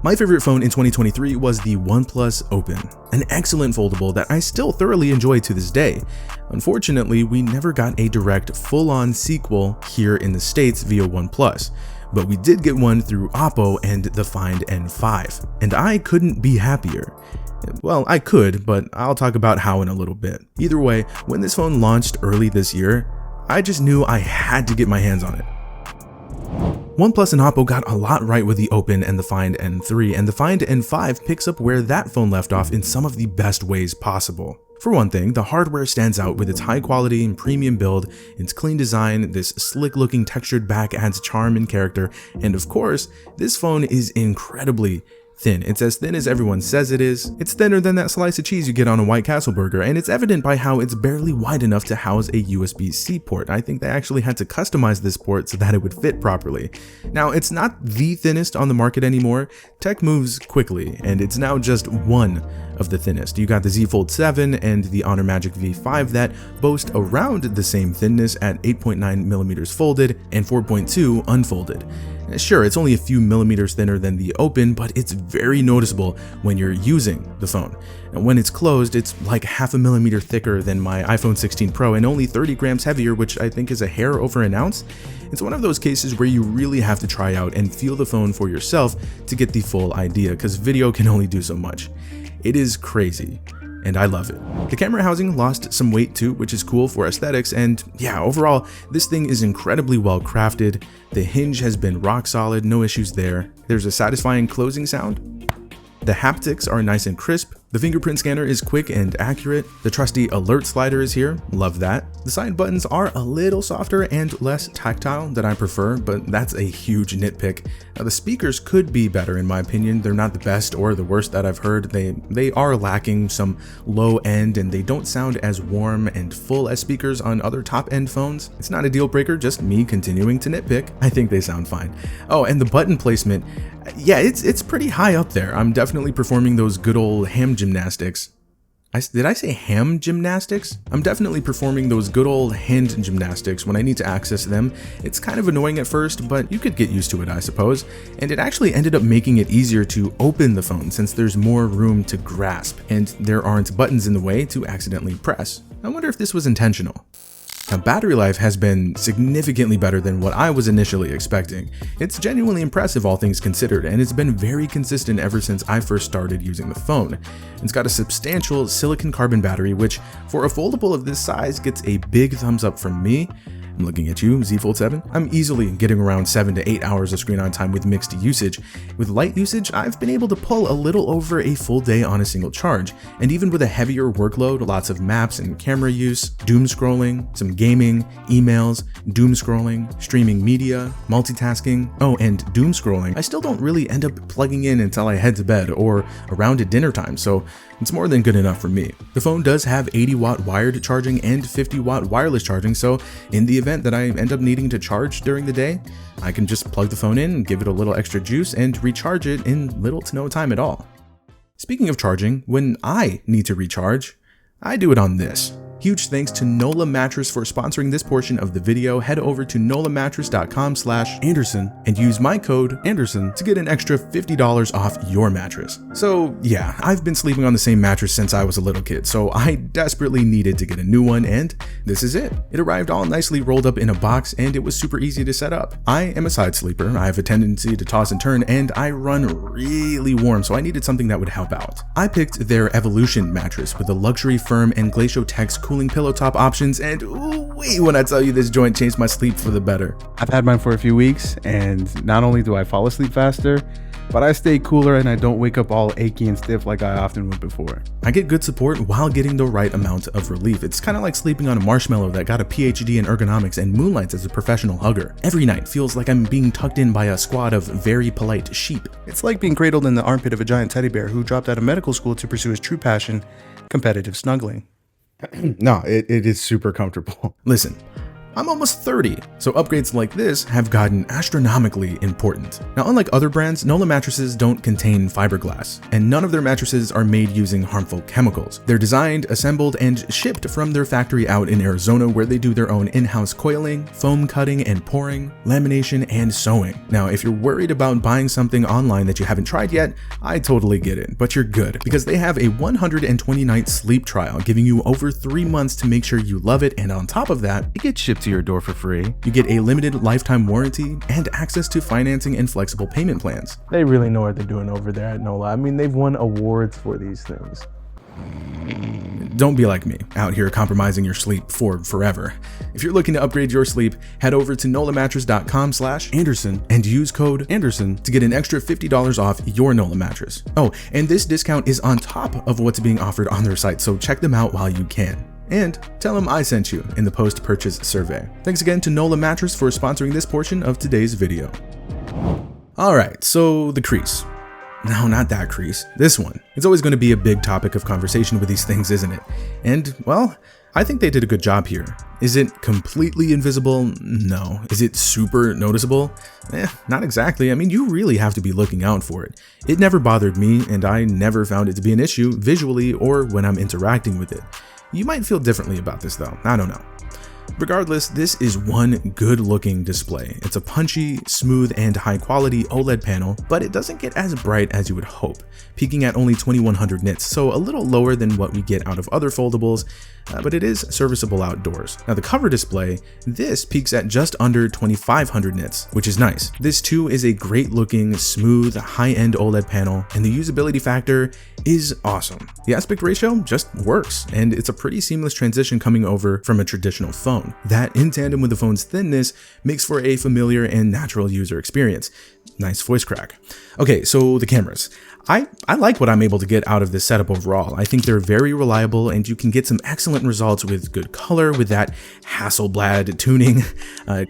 My favorite phone in 2023 was the OnePlus Open, an excellent foldable that I still thoroughly enjoy to this day. Unfortunately, we never got a direct full-on sequel here in the States via OnePlus, but we did get one through Oppo and the Find N5, and I couldn't be happier. Well, I could, but I'll talk about how in a little bit. Either way, when this phone launched early this year, I just knew I had to get my hands on it. OnePlus and Oppo got a lot right with the Open and the Find N3, and the Find N5 picks up where that phone left off in some of the best ways possible. For one thing, the hardware stands out with its high quality and premium build, its clean design, this slick looking textured back adds charm and character, and of course, this phone is incredibly thin. It's as thin as everyone says it is. It's thinner than that slice of cheese you get on a White Castle burger, and it's evident by how it's barely wide enough to house a USB-C port. I think they actually had to customize this port so that it would fit properly. Now, it's not the thinnest on the market anymore. Tech moves quickly, and it's now just one of the thinnest. You got the Z Fold 7 and the Honor Magic V5 that boast around the same thinness at 8.9mm folded and 4.2 unfolded. Sure, it's only a few millimeters thinner than the Open, but it's very noticeable when you're using the phone. And when it's closed, it's like half a millimeter thicker than my iPhone 16 Pro and only 30 grams heavier, which I think is a hair over an ounce. It's one of those cases where you really have to try out and feel the phone for yourself to get the full idea, because video can only do so much. It is crazy, and I love it. The camera housing lost some weight too, which is cool for aesthetics, and yeah, overall, this thing is incredibly well crafted. The hinge has been rock solid, no issues there. There's a satisfying closing sound. The haptics are nice and crisp. The fingerprint scanner is quick and accurate. The trusty alert slider is here, love that. The side buttons are a little softer and less tactile than I prefer, but that's a huge nitpick. Now, the speakers could be better in my opinion. They're not the best or the worst that I've heard. They are lacking some low end, and they don't sound as warm and full as speakers on other top end phones. It's not a deal breaker, just me continuing to nitpick. I think they sound fine. Oh, and the button placement, yeah, it's pretty high up there. I'm definitely performing those good old ham gymnastics. Did I say ham gymnastics? I'm definitely performing those good old hand gymnastics when I need to access them. It's kind of annoying at first, but you could get used to it, I suppose. And it actually ended up making it easier to open the phone since there's more room to grasp and there aren't buttons in the way to accidentally press. I wonder if this was intentional. Now, battery life has been significantly better than what I was initially expecting. It's genuinely impressive all things considered, and it's been very consistent ever since I first started using the phone. It's got a substantial silicon carbon battery, which for a foldable of this size gets a big thumbs up from me. I'm looking at you, Z Fold 7. I'm easily getting around 7 to 8 hours of screen on time with mixed usage. With light usage, I've been able to pull a little over a full day on a single charge. And even with a heavier workload, lots of maps and camera use, doom scrolling, some gaming, emails, doom scrolling, streaming media, multitasking, oh, and doom scrolling, I still don't really end up plugging in until I head to bed or around at dinner time, so it's more than good enough for me. The phone does have 80-watt wired charging and 50-watt wireless charging, so in the event that I end up needing to charge during the day, I can just plug the phone in, give it a little extra juice, and recharge it in little to no time at all. Speaking of charging, when I need to recharge, I do it on this. Huge thanks to NOLA Mattress for sponsoring this portion of the video. Head over to nolamattress.com/Anderson and use my code Anderson to get an extra $50 off your mattress. So yeah, I've been sleeping on the same mattress since I was a little kid, so I desperately needed to get a new one, and this is it. It arrived all nicely rolled up in a box, and it was super easy to set up. I am a side sleeper. I have a tendency to toss and turn, and I run really warm, so I needed something that would help out. I picked their Evolution mattress with a luxury firm and Glacial Tex cooling pillow top options, and ooh-wee when I tell you this joint changed my sleep for the better. I've had mine for a few weeks, and not only do I fall asleep faster, but I stay cooler and I don't wake up all achy and stiff like I often would before. I get good support while getting the right amount of relief. It's kind of like sleeping on a marshmallow that got a PhD in ergonomics and moonlights as a professional hugger. Every night feels like I'm being tucked in by a squad of very polite sheep. It's like being cradled in the armpit of a giant teddy bear who dropped out of medical school to pursue his true passion, competitive snuggling. No, it is super comfortable. Listen, I'm almost 30, so upgrades like this have gotten astronomically important. Now, unlike other brands, Nola mattresses don't contain fiberglass, and none of their mattresses are made using harmful chemicals. They're designed, assembled, and shipped from their factory out in Arizona, where they do their own in-house coiling, foam cutting and pouring, lamination, and sewing. Now, if you're worried about buying something online that you haven't tried yet, I totally get it, but you're good, because they have a 120-night sleep trial, giving you over 3 months to make sure you love it, and on top of that, it gets shipped to your door for free. You get a limited lifetime warranty and access to financing and flexible payment plans. They really know what they're doing over there at Nola. I mean, they've won awards for these things. Don't be like me, out here compromising your sleep for forever. If you're looking to upgrade your sleep, head over to nolamattress.com/Anderson and use code Anderson to get an extra $50 off your Nola mattress. Oh, and this discount is on top of what's being offered on their site, so check them out while you can. And tell them I sent you in the post-purchase survey. Thanks again to Nola Mattress for sponsoring this portion of today's video. Alright, so the crease. No, not that crease. This one. It's always going to be a big topic of conversation with these things, isn't it? And, well, I think they did a good job here. Is it completely invisible? No. Is it super noticeable? Not exactly. I mean, you really have to be looking out for it. It never bothered me, and I never found it to be an issue visually or when I'm interacting with it. You might feel differently about this though, I don't know. Regardless, this is one good-looking display. It's a punchy, smooth, and high-quality OLED panel, but it doesn't get as bright as you would hope, peaking at only 2100 nits, so a little lower than what we get out of other foldables, but it is serviceable outdoors. Now the cover display, this peaks at just under 2500 nits, which is nice. This too is a great-looking, smooth, high-end OLED panel, and the usability factor is awesome. The aspect ratio just works, and it's a pretty seamless transition coming over from a traditional phone. That, in tandem with the phone's thinness, makes for a familiar and natural user experience. Nice voice crack. Okay, so the cameras. I like what I'm able to get out of this setup overall. I think they're very reliable, and you can get some excellent results with good color, with that Hasselblad tuning,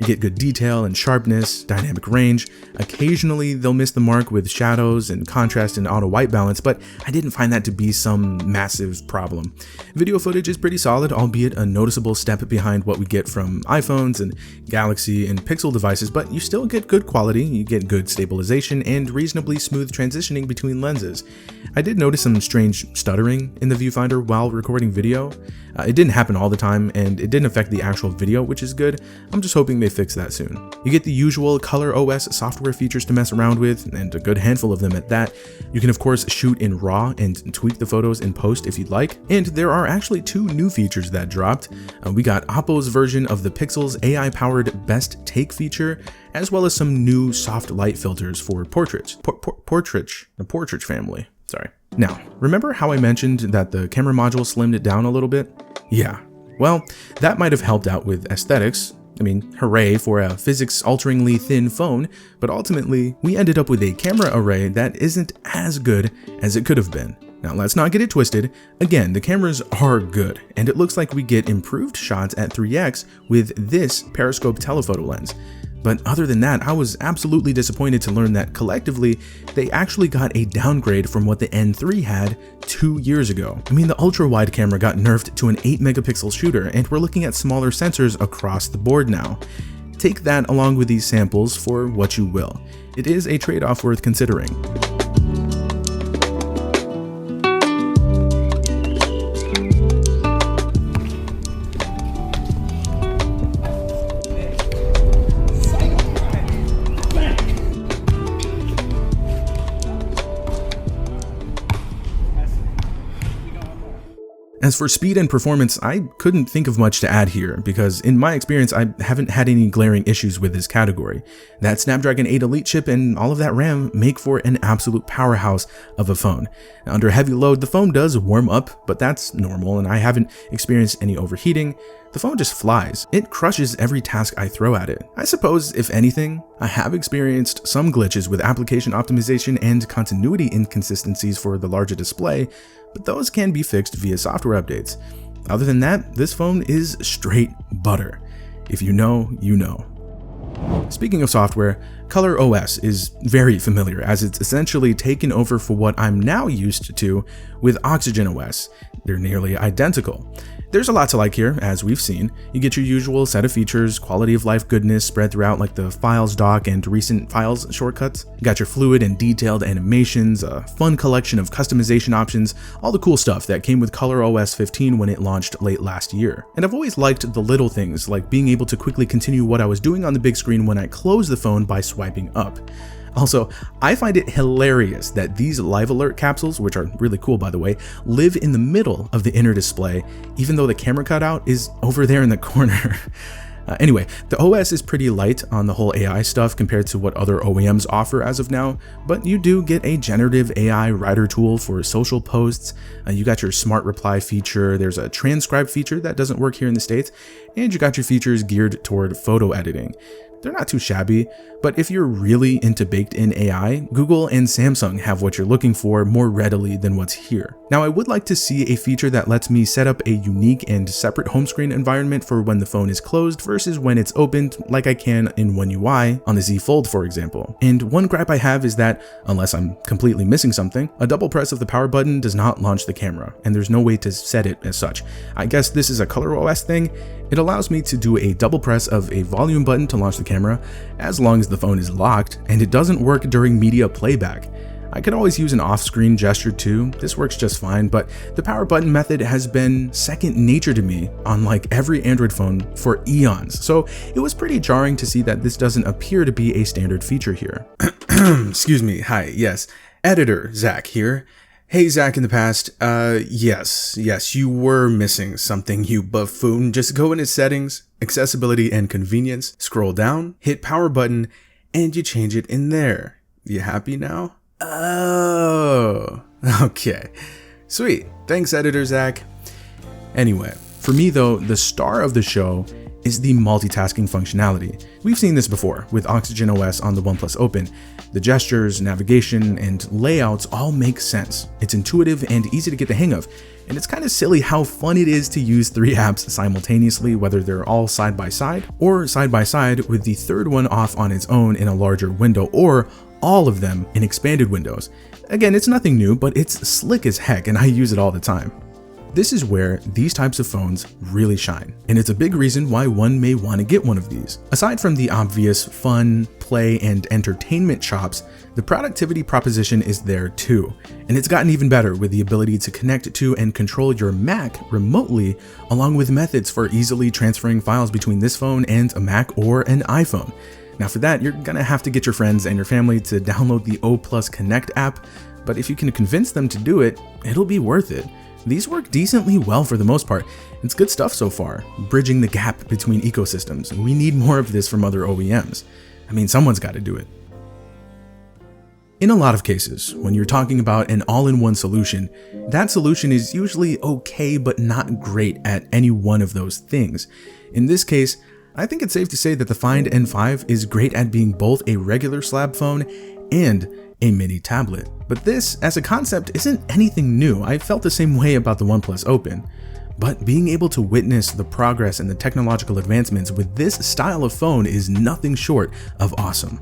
get good detail and sharpness, dynamic range. Occasionally they'll miss the mark with shadows and contrast and auto white balance, but I didn't find that to be some massive problem. Video footage is pretty solid, albeit a noticeable step behind what we get from iPhones and Galaxy and Pixel devices, but you still get good quality, you get good stabilization, and reasonably smooth transitioning between lenses. I did notice some strange stuttering in the viewfinder while recording video. It didn't happen all the time, and it didn't affect the actual video, which is good. I'm just hoping they fix that soon. You get the usual Color OS software features to mess around with, and a good handful of them at that. You can of course shoot in RAW and tweak the photos in post if you'd like, and there are actually 2 new features that dropped. We got Oppo's version of the Pixel's AI-powered Best Take feature, as well as some new soft light filters for portraits. The portrait family. Sorry. Now, remember how I mentioned that the camera module slimmed it down a little bit? Yeah. Well, that might have helped out with aesthetics. I mean, hooray for a physics-alteringly thin phone, but ultimately, we ended up with a camera array that isn't as good as it could have been. Now, let's not get it twisted. Again, the cameras are good, and it looks like we get improved shots at 3x with this periscope telephoto lens. But other than that, I was absolutely disappointed to learn that collectively, they actually got a downgrade from what the N3 had 2 years ago. I mean, the ultra-wide camera got nerfed to an 8 megapixel shooter, and we're looking at smaller sensors across the board now. Take that along with these samples for what you will. It is a trade-off worth considering. As for speed and performance, I couldn't think of much to add here, because in my experience I haven't had any glaring issues with this category. That Snapdragon 8 Elite chip and all of that RAM make for an absolute powerhouse of a phone. Now, under heavy load, the phone does warm up, but that's normal, and I haven't experienced any overheating. The phone just flies. It crushes every task I throw at it. I suppose, if anything, I have experienced some glitches with application optimization and continuity inconsistencies for the larger display, but those can be fixed via software updates. Other than that, this phone is straight butter. If you know, you know. Speaking of software, Color OS is very familiar, as it's essentially taken over for what I'm now used to with Oxygen OS. They're nearly identical. There's a lot to like here, as we've seen. You get your usual set of features, quality of life goodness spread throughout like the Files dock and recent Files shortcuts. You got your fluid and detailed animations, a fun collection of customization options, all the cool stuff that came with ColorOS 15 when it launched late last year. And I've always liked the little things, like being able to quickly continue what I was doing on the big screen when I closed the phone by swiping up. Also, I find it hilarious that these live alert capsules, which are really cool by the way, live in the middle of the inner display, even though the camera cutout is over there in the corner. Anyway, the OS is pretty light on the whole AI stuff compared to what other OEMs offer as of now, but you do get a generative AI writer tool for social posts, you got your smart reply feature, there's a transcribe feature that doesn't work here in the States, and you got your features geared toward photo editing. They're not too shabby, but if you're really into baked-in AI, Google and Samsung have what you're looking for more readily than what's here. Now, I would like to see a feature that lets me set up a unique and separate home screen environment for when the phone is closed versus when it's opened, like I can in One UI on the Z Fold, for example. And one gripe I have is that, unless I'm completely missing something, a double press of the power button does not launch the camera, and there's no way to set it as such. I guess this is a ColorOS thing. It allows me to do a double press of a volume button to launch the camera, as long as the phone is locked, and it doesn't work during media playback. I could always use an off-screen gesture too, this works just fine, but the power button method has been second nature to me on like every Android phone for eons, so it was pretty jarring to see that this doesn't appear to be a standard feature here. Excuse me, hi, yes, editor Zach here. Hey Zach in the past, yes, you were missing something, you buffoon. Just go into settings, accessibility and convenience, scroll down, hit power button, and you change it in there. You happy now? Oh, okay. Sweet, thanks editor Zach. Anyway, for me though, the star of the show is the multitasking functionality. We've seen this before with Oxygen OS on the OnePlus Open. The gestures, navigation, and layouts all make sense. It's intuitive and easy to get the hang of, and it's kind of silly how fun it is to use 3 apps simultaneously, whether they're all side by side or side by side with the third one off on its own in a larger window, or all of them in expanded windows. Again, it's nothing new, but it's slick as heck and I use it all the time. This is where these types of phones really shine, and it's a big reason why one may want to get one of these. Aside from the obvious fun, play, and entertainment chops, the productivity proposition is there too, and it's gotten even better with the ability to connect to and control your Mac remotely, along with methods for easily transferring files between this phone and a Mac or an iPhone. Now for that, you're gonna have to get your friends and your family to download the O+ Connect app, but if you can convince them to do it, it'll be worth it. These work decently well for the most part. It's good stuff so far, bridging the gap between ecosystems. We need more of this from other OEMs. I mean, someone's got to do it. In a lot of cases, when you're talking about an all-in-one solution, that solution is usually okay but not great at any one of those things. In this case, I think it's safe to say that the Find N5 is great at being both a regular slab phone and a mini tablet. But this, as a concept, isn't anything new. I felt the same way about the OnePlus Open. But being able to witness the progress and the technological advancements with this style of phone is nothing short of awesome.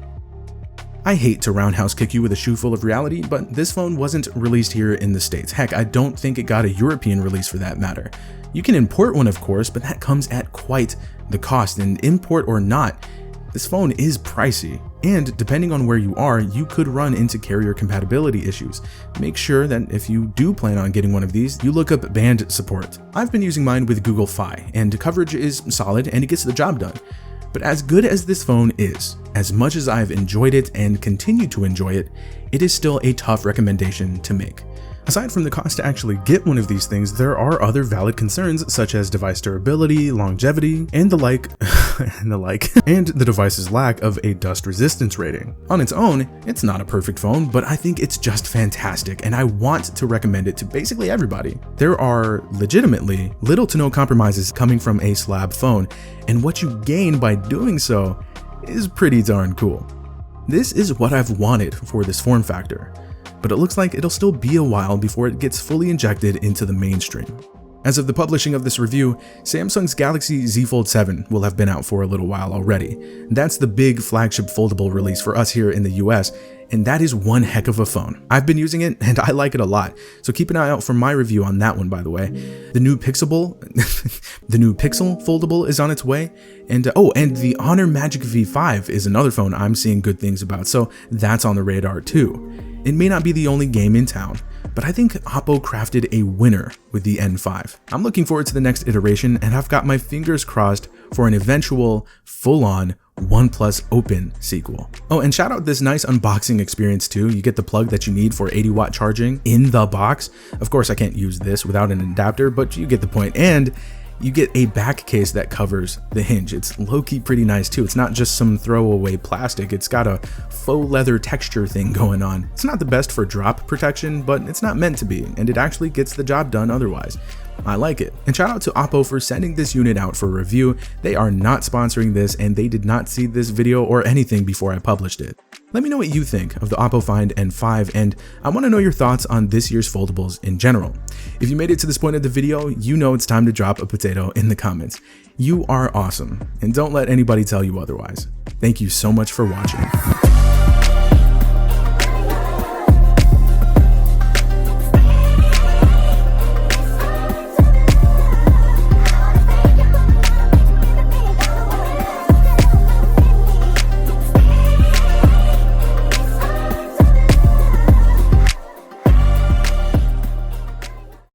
I hate to roundhouse kick you with a shoe full of reality, but this phone wasn't released here in the States. Heck, I don't think it got a European release for that matter. You can import one, of course, but that comes at quite the cost, and import or not, this phone is pricey, and depending on where you are, you could run into carrier compatibility issues. Make sure that if you do plan on getting one of these, you look up band support. I've been using mine with Google Fi, and coverage is solid and it gets the job done. But as good as this phone is, as much as I've enjoyed it and continue to enjoy it, it is still a tough recommendation to make. Aside from the cost to actually get one of these things, there are other valid concerns such as device durability, longevity, and the like, and the device's lack of a dust resistance rating. On its own, it's not a perfect phone, but I think it's just fantastic, and I want to recommend it to basically everybody. There are legitimately little to no compromises coming from a slab phone, and what you gain by doing so is pretty darn cool. This is what I've wanted for this form factor, but it looks like it'll still be a while before it gets fully injected into the mainstream. As of the publishing of this review, Samsung's Galaxy Z Fold 7 will have been out for a little while already. That's the big flagship foldable release for us here in the US, and that is one heck of a phone. I've been using it and I like it a lot, so keep an eye out for my review on that one, by the way. The new Pixel foldable is on its way, and the Honor Magic V5 is another phone I'm seeing good things about, so that's on the radar too. It may not be the only game in town, but I think Oppo crafted a winner with the N5. I'm looking forward to the next iteration, and I've got my fingers crossed for an eventual full-on OnePlus Open sequel. Oh, and shout out this nice unboxing experience too. You get the plug that you need for 80-watt charging in the box. Of course, I can't use this without an adapter, but you get the point. And you get a back case that covers the hinge. It's low-key pretty nice too. It's not just some throwaway plastic. It's got a faux leather texture thing going on. It's not the best for drop protection, but it's not meant to be, and it actually gets the job done otherwise. I like it. And shout out to Oppo for sending this unit out for review. They are not sponsoring this, and they did not see this video or anything before I published it. Let me know what you think of the Oppo Find N5, and I want to know your thoughts on this year's foldables in general. If you made it to this point of the video, you know it's time to drop a potato in the comments. You are awesome, and don't let anybody tell you otherwise. Thank you so much for watching.